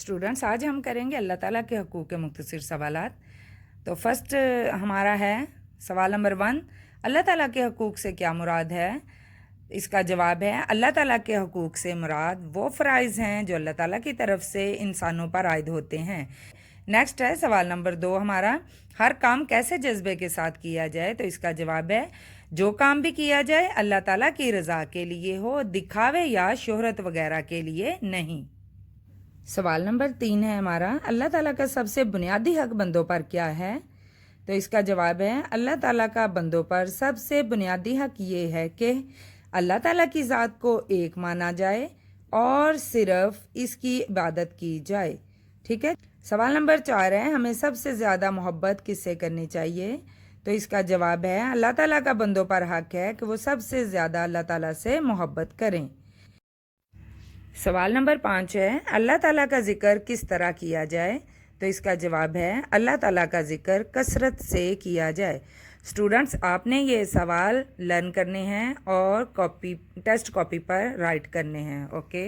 Students आज हम करेंगे अल्लाह ताला के हकूक़ के मुख्तसर सवालात। तो फर्स्ट हमारा है सवाल नंबर 1, अल्लाह ताला के हकूक़ से क्या मुराद है। इसका जवाब है अल्लाह ताला के हकूक़ से मुराद वो फ़राइज़ हैं जो अल्लाह ताला की तरफ से इंसानों पर आयद होते हैं। नेक्स्ट है सवाल नंबर 2 हमारा, हर काम कैसे जज्बे के साथ किया जाए। तो इसका जवाब है जो काम भी किया जाए अल्लाह ताला की रज़ा के लिए हो, दिखावे या शोहरत वगैरह के लिए नहीं। सवाल नंबर 3 है हमारा, अल्लाह ताला का सबसे बुनियादी हक बंदों पर क्या है। तो इसका जवाब है अल्लाह ताला का बंदों पर सबसे बुनियादी हक ये है कि अल्लाह ताला की ज़ात को एक माना जाए और सिर्फ इसकी इबादत की जाए। ठीक है। सवाल नंबर 4 है, हमें सबसे ज़्यादा मोहब्बत किससे करनी चाहिए। तो इसका जवाब है अल्लाह ताला का बंदों पर हक है कि वो सबसे ज़्यादा अल्लाह ताला से मोहब्बत करें। सवाल नंबर 5 है, अल्लाह ताला का ज़िक्र किस तरह किया जाए। तो इसका जवाब है अल्लाह ताला का ज़िक्र कसरत से किया जाए। स्टूडेंट्स आपने ये सवाल लर्न करने हैं और टेस्ट कॉपी पर राइट करने हैं। ओके।